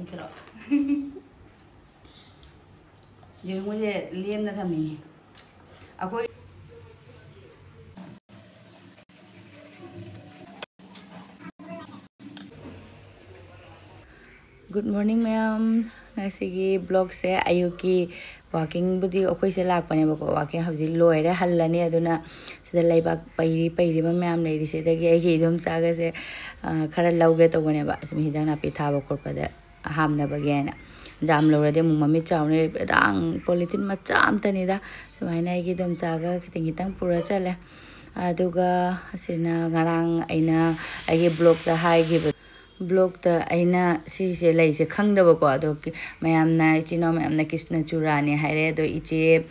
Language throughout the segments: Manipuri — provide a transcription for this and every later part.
kilo. Jadi muje liam na thami. Aku Good morning, ma'am. Ngasigi vlog se ayuki walking budi okoi se lak pane bako walking hauji loire hallani aduna sida Leibak pairi ba ma'am leiri se dagi ai dum saga se khara lauge to bane ba sumi hidana pi thaba korpa da hamna bagena jam lore de mu mami chawne rang politin ma cham tani da sumaina ai dum saga kitang pura chale aduga sina ngarang aina ai blog da hai gi blog ta aina si se lai se khangda ba ko do mayam na chino mayam na Krishna churani haire do iche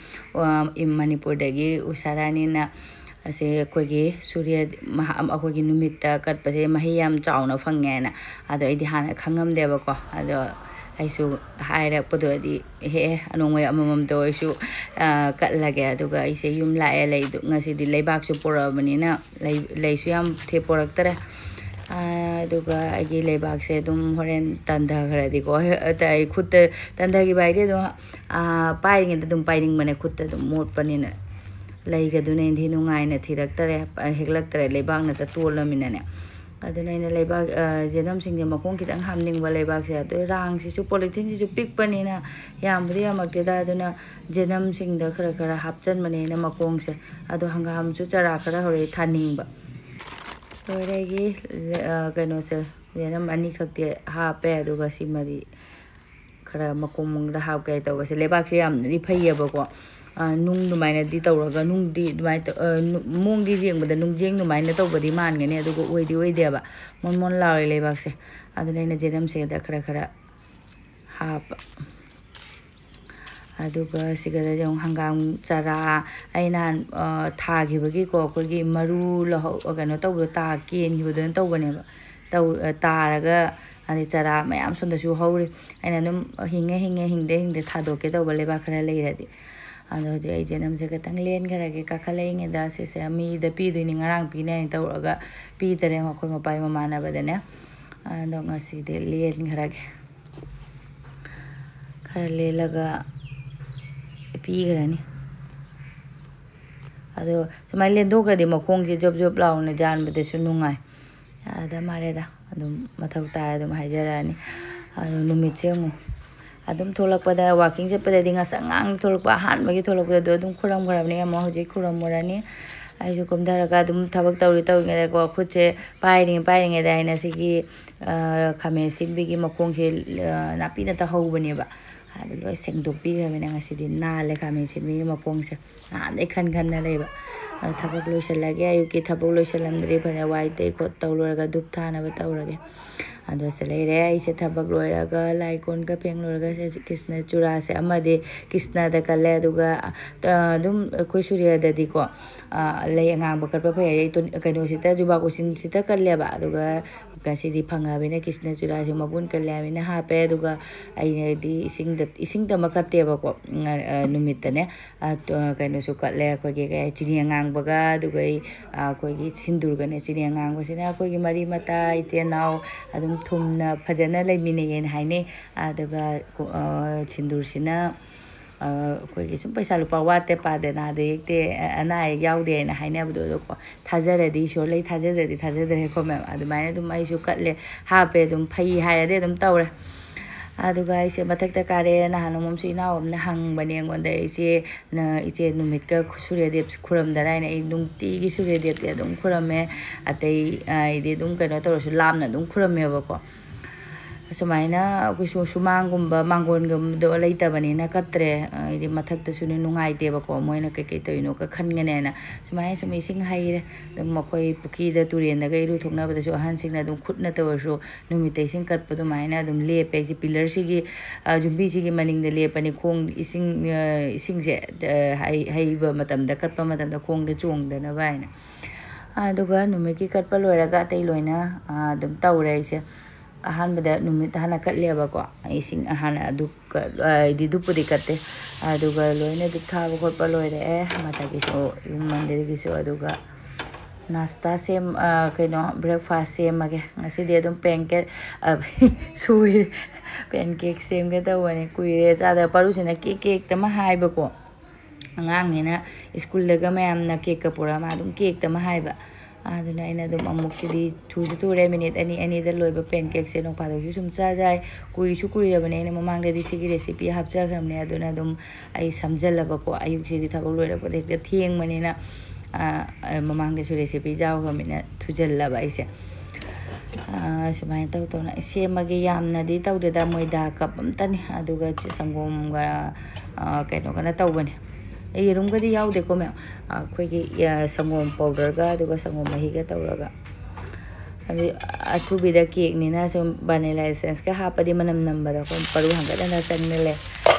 in Manipur dagi usarani na ase kogi surya akogi numita kat pase Mahei yam chauna phangena ado idi hana khangam de ba ko ado aisu haire podo di he anongwe amamam do isu ktlage aduga ise yum lae lai do ngasi di Leibak su pora banina lai su yam the porak tare aduga agi Leibak se dum horen tanda kharadi ko tai khut tanda gi bai de do pairing de dum pairing mane khut dum mot panina lai ga du ne thi nungai na thirak tare heklak tare Leibak na ta tolamina ne aduna ina Leibak jenam sing de makong kitang hamning ba Leibak se do rang si su polythene si su pik panina yam bri amak de da aduna jenam sing da khara khara hapchan mane na makong se ado hangam chu chara khara hore thaning ba Toregi kano se jenam ani khakte ha pe aduga simari khara makomung da ha kai to se Leibak se yam ri phaiya ba ko nung du mai na di tawraga nung di du mai mung di jeng bada nung jeng du mai na tawbadi man ngane aduga oi de ba mon lawi Leibak se aduna ina jenam se da khara khara ha aduga sigada jong hangam chara aina tha gi bagi ko ko gi maru lo gano taw ta ken gi bodon taw bane ba taw taraga ani chara mayam sonda su hawri aina dum hingde thado ke taw bale ba khara leiradi ado je jenam se katang len khara ge ka khaleng da se mi da pi du ni ngarang pi ne tawraga pi tare ma khoi ma pai ma mana badane ado ngasi de len khara ge khara le laga pigrani ado sumai len do gradi makong je job law na jan bade su nungai ada mare da adum mathau ta adum haijarani ado numit chengu adum tholak pada walking je pada dinga sangang tholak ba han magi tholak pada do adum khuram garabni ma hoje khuram morani ai ju kom daraga adum thabak tawri nge ko khuche pairing da ina sigi khame sinbigi makong je napi na ta hobani ba ado loi sengdok pi ga mena ngasi di na le khame sinbi makong se na dei khan na leba thabak loi salage ayuki thabak loi salamdri phana wai te ko tawlorga dup thana ba tawrage ado se leire ai se thabak loi raga lai kon ka peng lorga se Krishna chura se amade Krishna da kale aduga dum koi surya da di ko lei ngang ba kar pa phai to kaino sita juba ko sin sita kale ba aduga kasi di phanga bena Krishna chura se mabun kale bena ha pe aduga ai di ising da makate ba ko numit ne kaino su kale ko ge chiri ngang ba ga aduga ko gi sindur ga ne chiri ngang ba sina ko gi mari mata ite naw adum thumna phajana leimine yen haine aduga sindur sina ko gi sum paisa lupa wate pa de na de te ana yaw de na haine bu do ko thajare di so lei thajare ko me adumai dum ai su katle ha pe dum phai ha de dum tawre aduga ise mathak ta kare na hanumum su ina om na hang bani ngonda ise na ise numit ka Suryadep khuram darai na nungtigi Suryadep ya dum khurame atei ide dum kano tawsu lamna dum khurame ba ko sumaina ku sumangumba mangongum do leita bani na katre ide mathak ta suni nungai te ba ko moina ke to ino ka khan ngene na sumai sumi sing hai dum makoi puki da turien da gairu thokna ba su han sing na dum khutna to su numite sing kat pa dum maina dum le pe si pillar si gi jumbi si gi maning de le pani khong ising se hai ba matam da kat pa matam da khong da chung da na bai na aduga numiki kat pa loiraga tai loina dum tawre se ahan bada numit hana kat leba ko ising ahana duk di dupudi katte aduga loina duk thaba khotpa loire mata gi so mandir gi so aduga नाश्ता सेम कहीं breakfast सेमगे ngasi adum pancake sui pancake semge tawani kuire chada parusina cake tama haiba ko angang ni na school laga mayam na cake ka pura ma adum cake tama haiba aduna ina adum amuk sidi thu minute ani da loiba pancake se no pado ju sum cha jai kui su kui rabane ina mamang da disi recipe hapcha gramne aduna adum ai samjala ba ko ayuk sidi thabak loira ko de thieng manina mamang da su recipe jaw gamina thujalla ba ise sumai tau to na se mage yamna di tau da moida kap amtani aduga sangom ga kaino kana tau bane ei rum ga di yaw de ko me khoi gi sangom powder ga aduga sangom mahi ga tawraga abi athu bi da cake ni na sum vanilla essence ka ha pa di manam namba da ko paru hanga da na channe le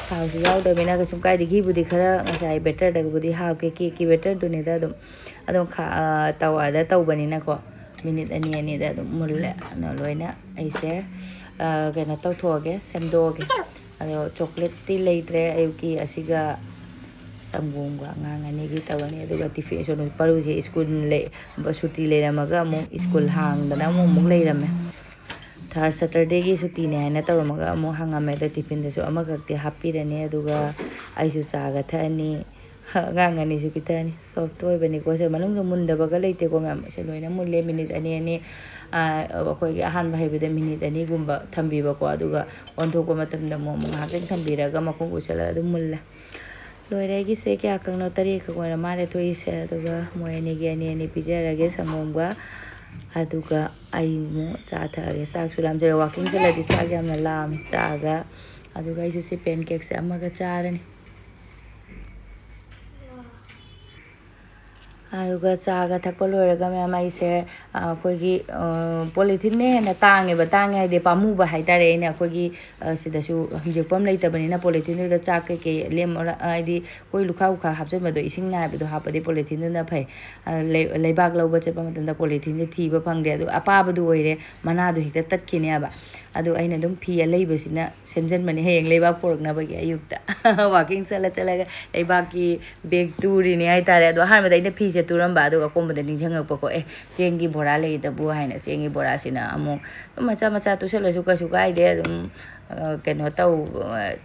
thau si yaw da bina ga sum kai di gi budi khara ngasai better da budi ha ke cake ki better du ne da adum kha tawa da tau bani na ko minute ani da mulle no loina aise gana tau thoge semdoge ado chocolate ti leitre ayuki asiga sambung ga ngani gi tawani aduga tifi so no paru je school le basuti le ramaga mo school hang da mo leirame thar saturday gi suti ne na tawamaga mo hangame da tiffin da so amaga ti happy rani aduga aisu chaga thani ngani su pitani soft toy bani ko se malung munda baga leite ko mem se loina mulle minute ani ko gi ahan ba hebe de minute ani gumba thambi ba ko aduga on thok ko matam da mo ha ken thambira ga makon ko sala du mulle loire gi se kya kang no tari ko ra mare thoi se aduga mo ani gi ani pijara ge samom ga aduga ai mo cha tha ge sak sulam je walking sala di sa ga na lam sa ga aduga isu se pancake se amaga charani aduga chaga thakpa loiraga me mai se koigi polythene ne na tange ba tange de pamu ba haitare ne koigi sida su hamjepam leitabani na polythene da cha ke lem ai koi lukha ukha hapse ma do ising na bi do hapadi polythene na phai leibak loba che pa matam da polythene thi ba phangde adu apa ba du oire mana du hikta tat khine ba adu aina dum phi leiba sina semjan mani heng leibak pork na ba gi ayukta walking sala chalaga leibak ki bag turi ni ai tare adu har ma da ina phi se turamba adu ko mo da ning jang pa ko chengi bora le da bu haina chengi bora sina amu macha tu selo su ka ide dum keno tau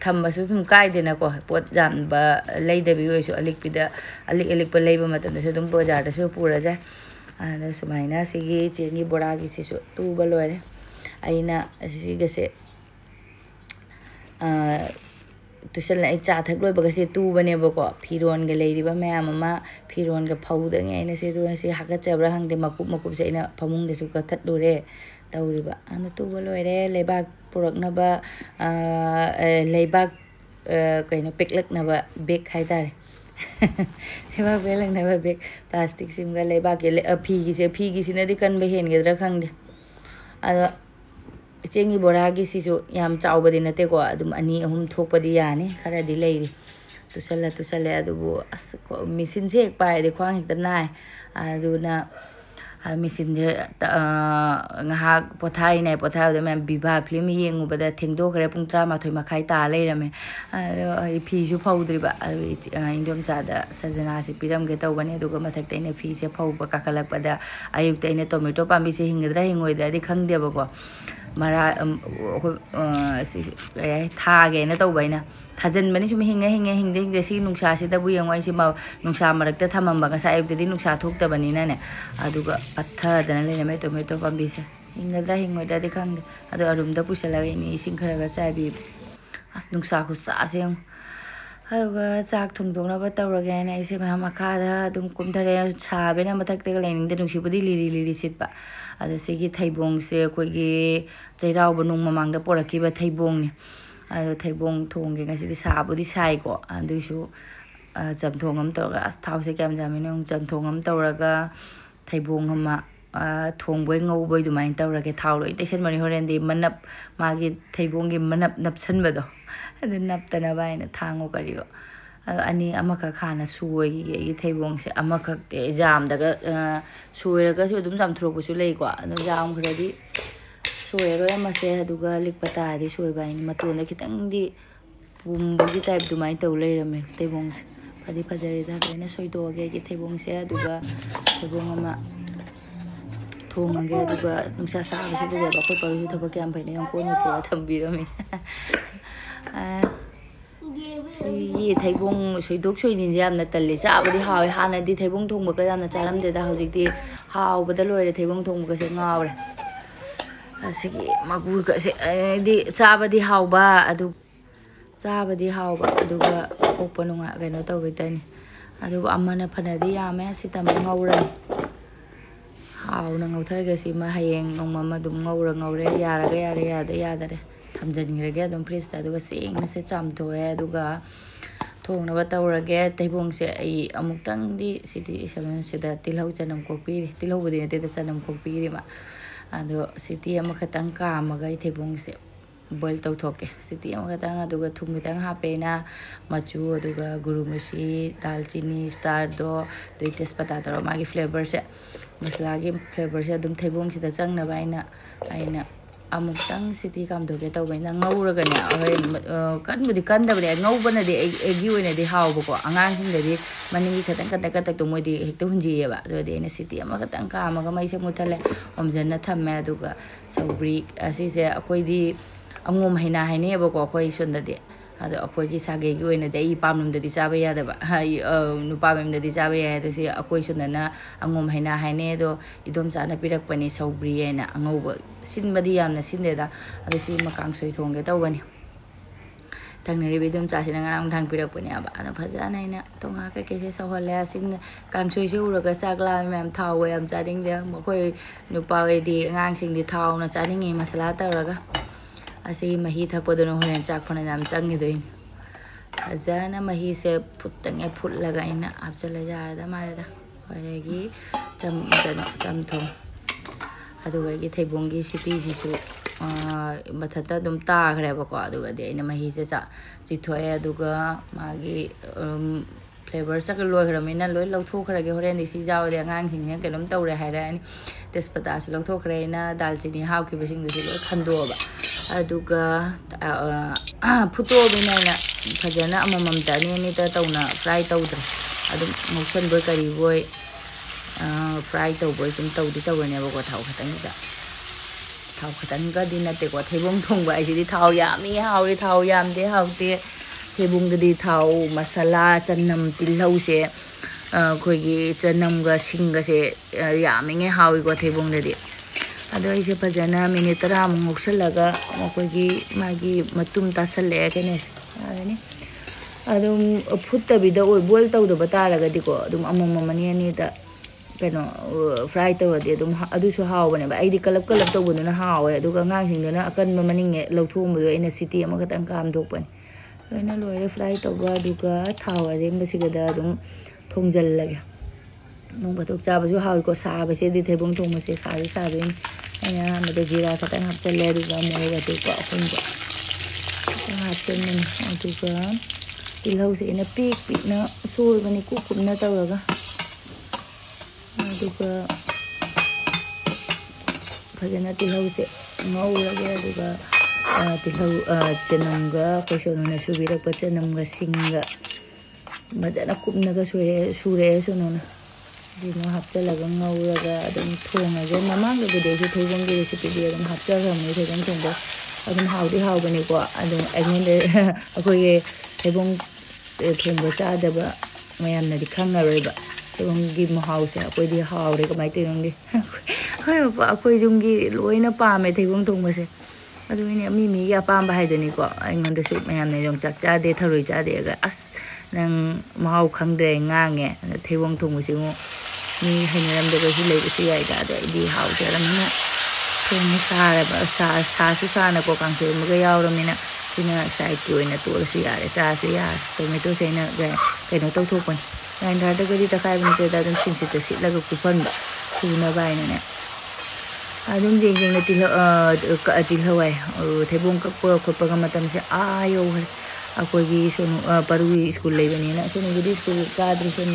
thamma su thum kai de na ko pot jam ba lei da bi oi su alik pida alik pa leiba mata da su dum bajar da su pura ja ada sumaina sigi chengi bora gi si su tu ba loire aina si ga se tuition lai cha thak loi baga se tu bane ba ko phiron ga leiri ba mayam ma phiron ga phau da ngai na se du se haga chabra hang de makup se ina phamung de su ka that do re tawri ba ana tu ba loi re leibak purak na ba leibak kaino peklak na ba bag khai tare leibak belak na ba bag plastic sim ga leibak ke phi gi sina di kan ba hen ge dra khang de ada chengi bora gi sisu yam chawba di nate ko adum ani ahum thokpa di yani khara di leiri tusalla adu bu as ko misin je pa de khwang hik nai aduna misin je ngahak pothai nai pothai de mem biba film yengu bada thengdo khare pung 3 makhai ta leirame ai phi su phaudri ba indom cha da sajana si piram ge taw bani aduga mathak te ne phi se phau ba kakalak pada ayuk te ne tomato pambi se hingadra hingoi da di khang de ba ko mara thage na tau baina thajan bani sum hinga si nungsa si da bu yangwai si ma nungsa marak ta thamam ba sa ayuk di nungsa thok ta bani na ne aduga patha dana le me tomato pambi se hinga dra hingoi da de khang adu arum da pusala ni sing khara ga chabi as nungsa khu sa se aduga chak thung dong na ba tawra ga na ise ma makha da dum kum thare cha be na mathak te ga lening de nungsi budi liri sit ba adu sigi theibong se koi gi chairau bunung mamang da poraki ba theibong ni adu theibong thong ge ngasi di sa budi sai ko adu su jam thong am tor ga as thau se kam jam ni jam thong am tor ga theibong ma thong boi ngau boi du mai tor ga thau loi te sen mani horen di manap ma gi theibong gi manap nap san ba do adu nap ta na bai na thango kari go ani amaka khana suoi gi theibong se amaka te jam daga suoiraga su dum jam thro su lei ko anu jam khradi suoira ma se aduga likpata di suoi bai ni matun da khitang di bum bagi type du mai taw lei rame theibong se phadi phajare da ne soi do ge gi theibong se aduga theibong ma thongage aduga nungsa saabasi de ba khoi paru thaba kyam phaine yang ko ni pura thambirami si theibong soidok soidin jamna talli saabadi hawi hana di theibong thongba ka jamna charam de da hojik di haw bada loire theibong thongba ka se ngawre asigi magu ka se di saabadi hawba adu saabadi hawba aduga okpa nunga kaino tawbe tani aduga amana phanadi yame sitam ngawran haw na ngawtharga si ma hayeng nongma ma dum ngawre yaraga yare yada yadare thamjangrage adum freeze ta aduga seng na se chamthoe aduga thongna ba tawrage theibong se ai amuktang di siti seven sida tilhau chanam kokpi tilhau budi ne te chanam kokpi ri ma ado siti ama khatang ka maga theibong se boil tawthoke siti ama khatang aduga thum kitang hapena machu aduga gurumeshi dalchini star do doi tespata taro magi flavor se masala gi flavor se adum theibong sida changna ba aina amuktang siti kam do ke tawbe na ngawraga ne kan budi kan da bre ngawbana de egi oine de hawbo ko angang sing de maningi khatang kata to moi de hekto hunji ba do de ne siti ama khatang ka ama ga mai se muthale omjanna thamme aduga saubri asi se akoi di angom haina haine ba ko akoi sonda de ado akoi gi sage gi oine de I pamnum de chaba ya da ba nu pamem de chaba ya de si akoi sonda na angom haina haine do idom chana pirak pani saubri ena angauba sinbadi yamna sinde da ado si makang soi thongge tawbani tangnari bidum cha sina ngarang thang pirak pani aba ana phajana ina tonga ka ke se sohole sin kang soi se uraga sakla mem thaw yam charing de mokoi nupa we di ngang sing di thaw na charing I masala taraga asi mahi thakpo dono horen chak phana jam changi doin ajana mahi se puttange phutlaga ina apchala ja da mare da horegi cham thong aduga gi theibong gi siti si su mathata dum ta khare ba ko aduga de ina mahi se cha chi thoe aduga magi flavor chak loi khramina loi lauthok khare horen di si jaw de ngang sing ne kelom tawre haira ani tespata su lauthok khare na dalchini haw ki basing du loi khando ba aduga phuto bina na phajana amamam ta ni ta tawna fry tawdra adum motion boy kari boy fry taw boy tum tawdi tawne ba ko thaw khatan ga din ate ko theibong thongba ai di thaw yami hawri thaw yam de hawte theibong di thaw masala channam tilhau se khoi gi channam ga sing ga se yami nge hawi ko theibong de ado ise pajana minute tara moksalaga mokoi magi matum tasale kenes ani adum phutta bida oi boil taw do bataraga diko adum amamani ani da keno fry taw de adum adu su haw bane ba ai di kalap taw bununa hawe aduga ngang sing dana akan maninge lauthum do ina city ama katang kam dokpan loina loire fry taw ga aduga thaw re mbasiga da adum thongjal lage nong batok chaba ju hawi ko sa ba se di theibong thong ma se sa do ina ma do jira khatang hapchale aduga mo ga to ko khun ko hapchen men aduga tilhau se ina pik na sur bani ku na tawraga aduga phajana tilhau se ngawrage aduga tilhau chenamga koshonuna subira pa chenamga singa madana kupnaga sure sonona jino hapchalaga ngawraga adum thongaga mamanga bide su theibong gi recipe di adum hapchaga me theibong thongba adum hawdi hawbani ko adum agmende akoi theibong thongba chadaba mayamna di khangaroiba theibong gi mahause akoi di hawre kamai teyongdi akoi jungi loina pame theibong thongba se adu ni mi ya pamba haidoni ko aingonda su mayamna jong chak chade tharoi chade ga as nang mahau khangde ngange theibong thongba se mo ni hanyam de ko hilai ko yai da di haw jara mina thong sare ba sa su sa na ko kang se ma ga yaw ro mina china sai ko ina to su ya cha su ya tomato se na ga no to thok pan nai da de ga di ta kai bin te da dum sin sit ta sit la ga ku pan ba ku na bai na ne adum jing jing na til hawai theibong ka ko ko pa ga matam se ayo akoi gi sonu paru school leibani na sonu gi school ka admission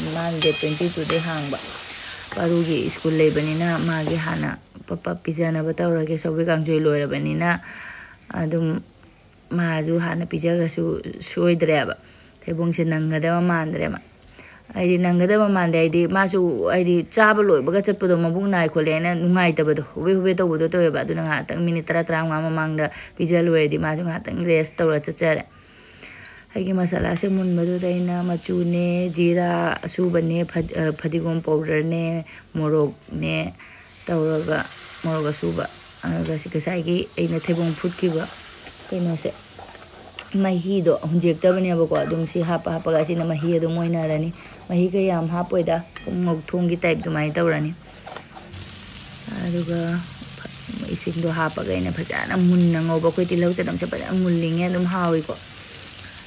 man de 22 de hangba paru gi school leibani na ma gi hana papa pizana batawra ge sobi kang joi loira bani na adum ma ju hana pijagra su soidre ba theibong se nanga da mandre ma ꯑꯩꯗꯤ ꯅꯪꯒꯗꯕ ꯃꯥꯟꯗꯦ ꯑꯩꯗꯤ ꯃꯥꯁꯨ ꯑꯩꯗꯤ ꯆꯥꯕ ꯂꯣꯏꯕꯒ ꯆꯠꯄꯗꯣ ꯃꯕꯨꯛ ꯅꯥꯏ ꯈꯣꯠꯂꯦꯅ ꯅꯨꯡꯉꯥꯏꯇꯕꯗꯣ ꯍꯨꯕꯦ ꯍꯨꯕꯦ ꯇꯧꯕꯗꯣ ꯇꯧꯋꯦꯕ ꯑꯗꯨꯅ ꯉꯥꯏꯍꯥꯛꯇꯪ ꯃꯤꯅꯤꯠ 10-15 ꯃꯃꯥꯡꯗ ꯄꯤꯖ ꯂꯣꯏꯔꯗꯤ ꯃꯥꯁꯨ ꯉꯥꯏꯍꯥꯛꯇꯪ ꯔꯦꯁ ꯇꯧꯔ ꯆꯠꯆꯔꯦ ꯑꯩꯒꯤ ꯃꯁꯥꯂꯥꯁꯦ ꯃꯨꯟꯕꯗꯨꯗ ꯑꯩꯅ ꯃꯆꯨꯅꯦ ꯖꯤꯔꯥ ꯑꯁꯨꯕꯅꯦ ꯐꯗꯤꯒꯣꯝ ꯄꯥꯎꯗꯔꯅꯦ ꯃꯣꯔꯣꯛꯅꯦ ꯇꯧꯔꯒ ꯃꯣꯔꯣꯛ ꯑꯁꯨꯕ ꯑꯗꯨꯒ ꯉꯁꯥꯏꯒꯤ ꯑꯩꯅ ꯊꯩꯕꯣꯡ ꯐꯨꯠꯈꯤꯕ ꯀꯩꯅꯣꯁꯦ ꯃꯍꯤꯗꯣ ꯍꯨꯟꯖꯦꯛꯇꯕꯅꯦꯕꯀꯣ ꯑꯗꯨꯝ ꯁꯤ ꯍꯥꯞꯄꯒ ꯑꯁꯤꯅ ꯃꯍꯤ ꯑꯗꯨꯝ ꯑꯣꯏꯅꯔꯅꯤ ꯃꯍꯤ ꯀꯌꯥꯝ ꯍꯥꯞꯄꯣꯏꯗ ꯉꯧꯊꯣꯡꯒꯤ ꯇꯥꯏꯞ ꯑꯗꯨꯃꯥꯏꯅ ꯇꯧꯔꯅꯤ ꯑꯗꯨꯒ ꯏꯁꯤꯡꯗꯣ ꯍꯥꯞꯄꯒ ꯑꯩꯅ ꯐꯖꯅ ꯃꯨꯟꯅ ꯉꯧꯕ ꯑꯩꯈꯣꯏ ꯇꯤꯜꯍꯧ ꯆꯅꯝꯁꯦ ꯐꯖꯅ ꯃꯨꯜꯂꯤꯉꯩ ꯑꯗꯨꯝ ꯍꯥꯎꯏꯀꯣ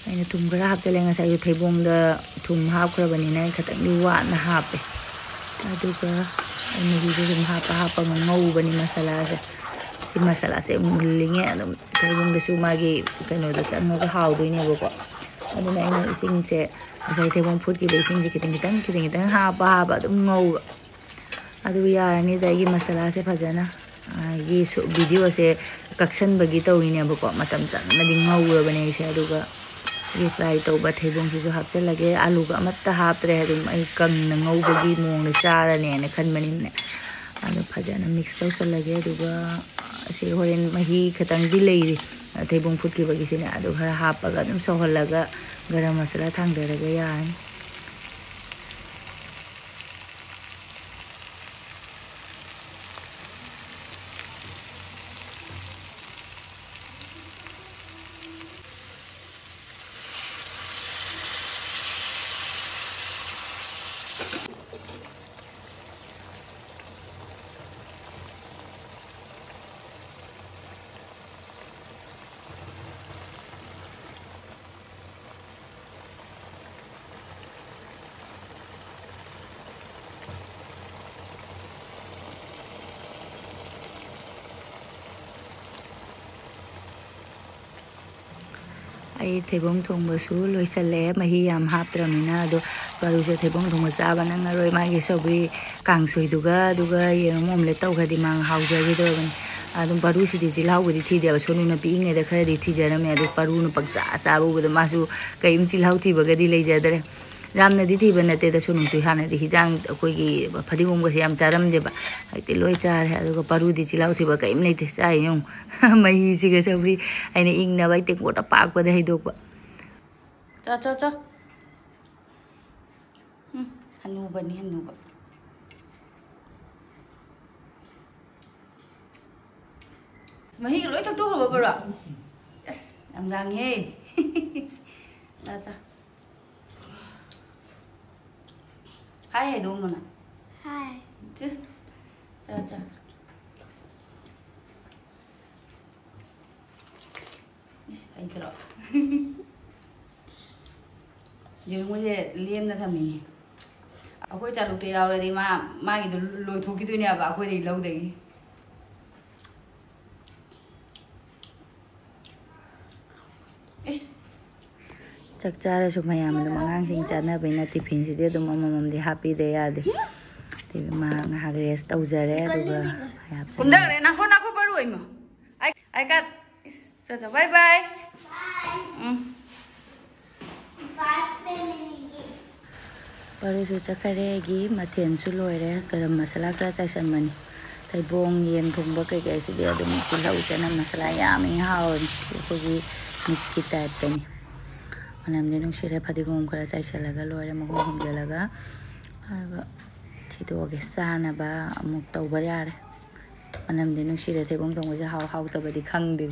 ꯑꯩꯅ ꯊꯨꯝ ꯈꯔ ꯍꯥꯞꯆꯜꯂꯦ ꯉꯁꯥꯏꯒꯤ ꯊꯩꯕꯣꯡꯗ ꯊꯨꯝ ꯍꯥꯞꯈ꯭ꯔꯕꯅꯤꯅ ꯈꯤꯇꯪꯗꯤ ꯋꯥꯠꯅ ꯍꯥꯞꯄꯦ ꯑꯗꯨꯒ ꯑꯩ ꯃꯍꯤꯁꯦ ꯑꯗꯨꯝ ꯍꯥꯞꯄꯒ ꯉꯧꯕꯅꯤ ꯃꯁꯥꯂꯥꯁꯦ ꯁꯤ ꯃꯁꯥꯂꯥꯁꯦ ꯃꯨꯜꯂꯤꯉꯩ ꯑꯗꯨꯝ ꯊꯩꯕꯣꯡꯗꯁꯨ ꯃꯥꯒꯤ ꯀꯩꯅꯣꯗꯣ ꯆꯪꯉꯒ ꯍꯥꯎꯗꯣꯏꯅꯦꯕꯀꯣ ꯑꯗꯨꯅ ꯑꯩꯅ ꯏꯁꯤꯡꯁꯦ ꯉꯁꯥꯏ ꯊꯩꯕꯣꯡ ꯐꯨꯠꯈꯤꯕ ꯏꯁꯤꯡꯁꯦ ꯈꯤꯇꯪ ꯍꯥꯞꯄ ꯑꯗꯨꯝ ꯉꯧꯕ ꯑꯗꯨ ꯌꯥꯔꯅꯤꯗ ꯑꯩꯒꯤ ꯃꯁꯥꯂꯥꯁꯦ ꯐꯖꯅ ꯑꯩꯒꯤ ꯚꯤꯗꯤꯑꯣꯁꯦ ꯀꯛꯁꯟꯕꯒꯤ ꯇꯧꯔꯤꯅꯦꯕꯀꯣ ꯃꯇꯝ ꯆꯪꯅꯗꯤ ꯉꯧꯔꯕꯅꯦ ꯑꯩꯁꯦ ꯑꯗꯨꯒ ꯑꯩꯒꯤ ꯐ꯭ꯔꯥꯏ ꯇꯧꯕ ꯊꯩꯕꯣꯡꯁꯤꯁꯨ ꯍꯥꯞꯆꯜꯂꯒꯦ ꯑꯂꯨꯒ ꯑꯃꯠꯇ ꯍꯥꯞꯇ꯭ꯔꯦ ꯑꯗꯨꯝ ꯑꯩ ꯀꯪꯅ ꯉꯧꯕꯒꯤ ꯃꯑꯣꯡꯗ ꯆꯥꯔꯅꯦꯅ ꯈꯟꯕꯅꯤꯅꯦ ꯑꯗꯨ ꯐꯖꯅ ꯃꯤꯛꯁ ꯇꯧꯁꯜꯂꯒꯦ ꯑꯗꯨꯒ ꯑꯁꯤ ꯍꯣꯔꯦꯟ ꯃꯍꯤ ꯈꯤꯇꯪꯗꯤ ꯂꯩꯔꯤ ꯊꯩꯕꯣꯡ ꯐꯨꯠꯈꯤꯕꯒꯤꯁꯤꯅ ꯑꯗꯨ ꯈꯔ ꯍꯥꯞꯄꯒ ꯑꯗꯨꯝ ꯁꯧꯍꯜꯂꯒ ꯒꯔꯝ ꯃꯁꯥꯂꯥ ꯊꯥꯡꯊꯔꯒ ꯌꯥꯔꯅꯤ ꯑꯩ ꯊꯩꯕꯣꯡ ꯊꯣꯡꯕꯁꯨ ꯂꯣꯏꯁꯜꯂꯦ ꯃꯍꯤ ꯌꯥꯝ ꯍꯥꯞꯇ꯭ꯔꯕꯅꯤꯅ ꯑꯗꯣ ꯄꯥꯔꯨꯁꯦ ꯊꯩꯕꯣꯡ ꯊꯣꯡꯕ ꯆꯥꯕ ꯅꯪꯉꯔꯣꯏ ꯃꯥꯒꯤ ꯁꯧꯒ꯭ꯔꯤ ꯀꯥꯡꯁꯣꯏꯗꯨꯒ ꯑꯗꯨꯒ ꯌꯦꯔꯨꯝ ꯑꯣꯝꯂꯦꯠ ꯇꯧꯈ꯭ꯔꯗꯤ ꯃꯥ ꯍꯥꯎꯖꯈꯤꯗꯧꯔꯕꯅꯤ ꯑꯗꯨꯝ ꯄꯥꯔꯨꯁꯤꯗꯤ ꯆꯤꯜꯍꯥꯎꯕꯨꯗꯤ ꯊꯤꯗꯦꯕ ꯁꯣꯅꯨꯅ ꯄꯤꯛꯏꯉꯩꯗ ꯈꯔꯗꯤ ꯊꯤꯖꯔꯝꯃꯦ ꯑꯗꯨ ꯄꯥꯔꯨꯅ ꯄꯪꯆꯥ ꯎꯕꯗ ꯃꯥꯁꯨ ꯀꯔꯤꯝ ꯆꯤꯜꯍꯥꯎ ꯊꯤꯕꯒꯗꯤ ꯂꯩꯖꯗ꯭ꯔꯦ ꯌꯥꯝꯅꯗꯤ ꯊꯤꯕ ꯅꯠꯇꯦꯗ ꯁꯣꯅꯨꯁꯨ ꯍꯥꯟꯅꯗꯤ ꯍꯤꯟꯖꯥꯡ ꯑꯩꯈꯣꯏꯒꯤ ꯐꯗꯤꯒꯣꯝꯒꯁꯦ ꯌꯥꯝ ꯆꯥꯔꯝꯗꯦꯕ ꯍꯧꯖꯤꯛꯇꯤ ꯂꯣꯏ ꯆꯥꯔꯦ ꯑꯗꯨꯒ ꯄꯥꯔꯨꯗꯤ ꯆꯤꯜꯍꯥꯎ ꯊꯤꯕ ꯀꯔꯤꯝ ꯂꯩꯇꯦ ꯆꯥꯔꯤ ꯌꯦꯡꯉꯨ ꯃꯍꯤꯁꯤꯒ ꯁꯧꯒ꯭ꯔꯤ ꯑꯩꯅ ꯏꯪꯅꯕ ꯑꯩ ꯇꯦꯡꯀꯣꯠꯇ ꯄꯥꯛꯄꯗ ꯍꯩꯗꯣꯛꯄ ꯆꯣ ꯍꯅꯨꯕꯅꯤ ꯍꯅꯨꯕ ꯃꯍꯤꯒ ꯂꯣꯏ ꯊꯛꯇꯣꯛꯈ꯭ꯔꯕ ꯕꯔꯣ ꯑꯁ ꯌꯥꯝ ꯂꯥꯡꯉꯦ ꯆꯥ ꯍꯥꯏ ꯍꯩꯗꯣꯛꯑꯝꯃꯣꯅ ꯍꯥꯏ ꯆꯥ ꯍꯩꯇ꯭ꯔꯣ ꯌꯦꯔꯨꯝꯒꯁꯦ ꯂꯦꯝꯅ ꯊꯝꯃꯤꯅꯦ ꯑꯩꯈꯣꯏ ꯆꯥꯂꯨꯛꯇ ꯌꯥꯎꯔꯗꯤ ꯃꯥꯒꯤꯗꯣ ꯂꯣꯏꯊꯣꯛꯈꯤꯗꯣꯏꯅꯦꯕ ꯑꯩꯈꯣꯏꯗꯒꯤ ꯂꯧꯗꯒꯤ ꯆꯥꯛ ꯆꯥꯔꯁꯨ ꯃꯌꯥꯝ ꯑꯗꯨꯝ ꯑꯉꯥꯡꯁꯤꯡ ꯆꯥꯅꯕꯩꯅ ꯇꯤꯐꯤꯟꯁꯤꯗꯤ ꯑꯗꯨꯝ ꯑꯃꯃꯝꯗꯤ ꯍꯥꯞꯄꯤꯗ ꯌꯥꯗꯦ ꯃꯥ ꯉꯥꯏꯍꯥꯛ ꯔꯦꯁ ꯇꯧꯖꯔꯦ ꯑꯗꯨꯒ ꯀꯨꯝꯊꯈ꯭ꯔꯦ ꯅꯥꯈꯣ ꯄꯔꯨ ꯑꯩꯃ ꯑꯩ ꯀꯠ ꯆꯣ ꯕꯥꯏ ꯕꯥꯏ ꯄꯔꯨꯁꯨ ꯆꯠꯈꯔꯦ ꯑꯩꯒꯤ ꯃꯊꯦꯜꯁꯨ ꯂꯣꯏꯔꯦ ꯒꯔꯝ ꯃꯁꯥꯂꯥ ꯈꯔ ꯆꯥꯏꯁꯟꯕꯅꯤ ꯊꯩꯕꯣꯡ ꯌꯦꯟ ꯊꯣꯡꯕ ꯀꯩꯀꯩꯁꯤꯗꯤ ꯑꯗꯨꯝ ꯇꯤꯜꯍꯧ ꯆꯅꯝ ꯃꯁꯥꯂꯥ ꯌꯥꯝꯃꯤ ꯍꯥꯎꯔꯅꯤ ꯑꯩꯈꯣꯏꯒꯤ ꯃꯤꯠꯀꯤ ꯇꯥꯏꯞꯇꯅꯤ ꯃꯅꯝꯗꯤ ꯅꯨꯡꯁꯤꯔꯦ ꯐꯗꯤꯒꯣꯝ ꯈꯔ ꯆꯥꯏꯁꯜꯂꯒ ꯂꯣꯏꯔꯦ ꯃꯈꯨꯝ ꯈꯨꯝꯖꯤꯜꯂꯒ ꯑꯗꯨꯒ ꯊꯤꯗꯣꯛꯑꯒꯦ ꯆꯥꯅꯕ ꯑꯃꯨꯛ ꯇꯧꯕ ꯌꯥꯔꯦ ꯃꯅꯝꯗꯤ ꯅꯨꯡꯁꯤꯔꯦ ꯊꯩꯕꯣꯡ ꯊꯣꯡꯕꯁꯦ ꯍꯥꯎꯇꯕꯗꯤ ꯈꯪꯗꯦ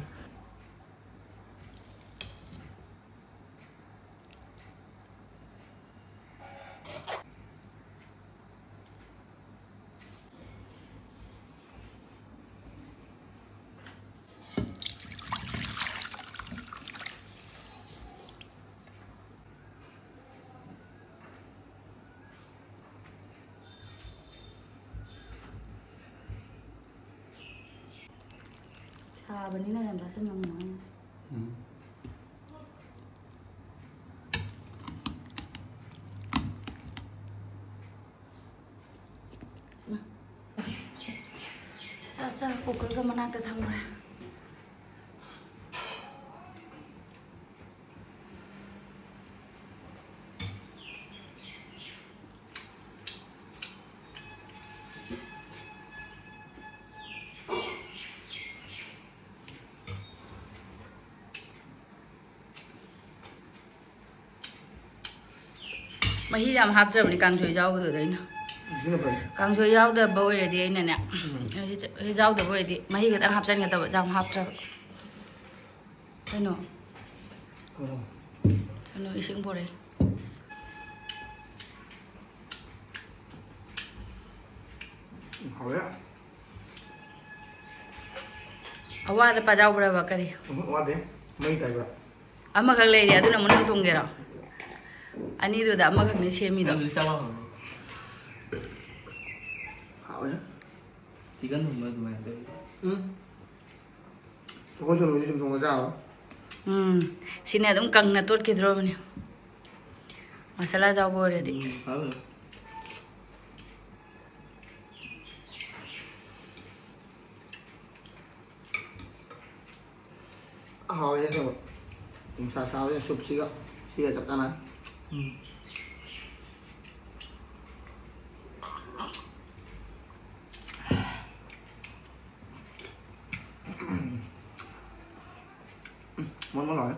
사번이나 잠다 설명만. 자, 고글가 만나다 담으라. Mahei jam haptrabani kangsoi jawdo daina. Kangsoi jawda boire di aina ne. Jawda boire di mahei ga tang hapsan ga ta jam haptra. Ano? Ano ising bore. Hao ya. Awada pa jaw bra ba kari. Awade. Mai tai bra. Ama kag lei aduna munang tungera. Ani do da ama kag ni semi do. Hao ya. Chicken thongba thongba đấy. Con chuột nuôi chim thongba sao? Xin này cũng cần là tốt kia rồi nè. Masala jaw bore di. Hao ya sao? Sao sao ya súp xí chặt ra này. Món rồi.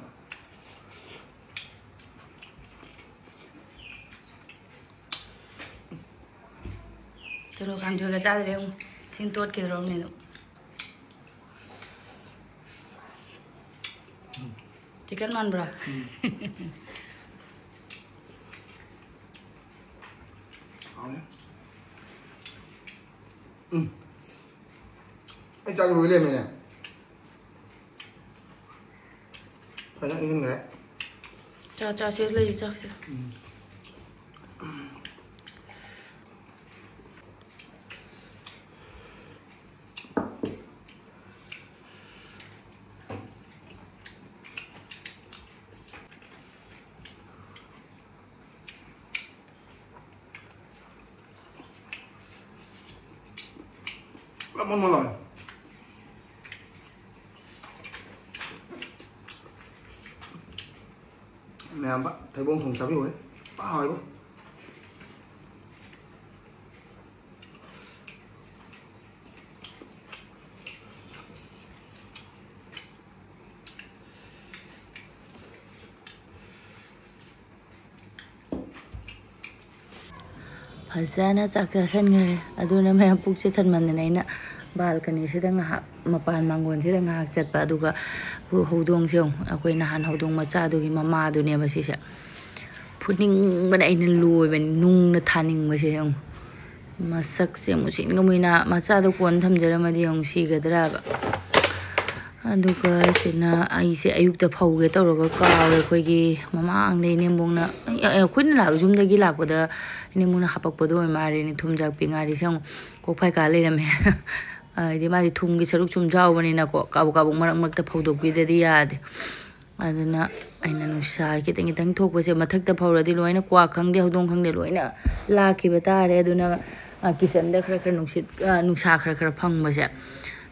Chalo khang joga cha de không? Xin tốt kia rồi nè. Chicken man bra. Anh cho cái muối lên này nè. Phải nhắc in rồi đấy. Cho xíu lấy cho xíu. Món rồi. Mẹ bạn thấy bông thùng chabiu ấy, bác hỏi bác. Fazana chakka san ngare aduna me puk che than man nei na balcony se da nga mapan mangon se da nga chat pa aduga hodong seong akoi na han hodong macha du gi mama du ne ba si se phuning ban ai nin loi ben nung na thaning ma se yong masak se mu sin gamuina macha du kon tham jara ma di yong si ga dra ba aduga sina ai se ayuk da phau ge tawra ka we khoi gi mama ang nei nembong na khun la zum da gi lak pa da nemuna hapak pa do ma ri ni thum jak pinga ri sang ko phai ka le ram he ai di ma di thum gi saruk chum jaw bani na ko kabu kabu marak marak ta phau dok bi de di ya de aduna aina nu sa ki tang tang thok pa se mathak ta phau ra di loina kwa khang de hodong khang de loina la ki ba ta re aduna kitchen da khra khra nungsit nungsa khra khra phang ba se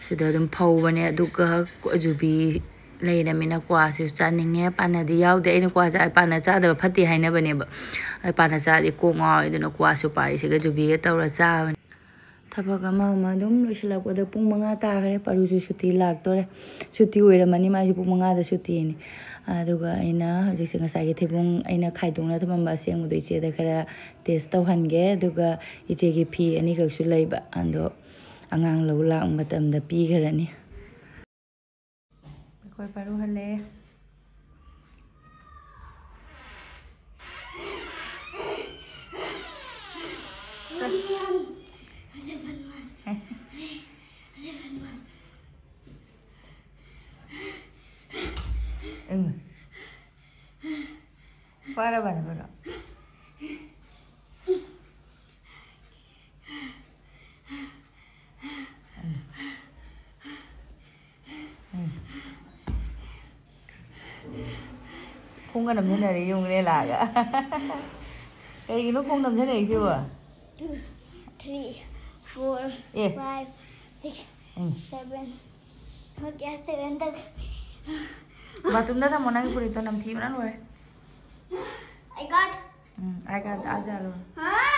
sida dum phau bane aduga jubi leina mina kwa su chaninge pana di yaw de ina kwa ja pana cha da phati haina bane ba pana cha di ko ngo iduna kwa su pari se ga jubi ga tawra cha ban thabaga ma dum risla ko da pung manga ta gare paru su suti lak tore suti oira mani ma ju pung manga da suti ni aduga ina hojik se ngasai ge thebung ina khaidong na thamam ba seng udoi che da khara test taw hange aduga iche ge phi ani ka su leiba ando angang lo lak matam da pi garani koi paru hale para không có nằm thế này để dùng đây là cả cái nó không nằm thế này chưa 2, 3, 4, 5, 6, 7 okay, 7 mà chúng ta tham món ăn của tôi nằm thím lắm rồi I got ai cả đã ra rồi huh?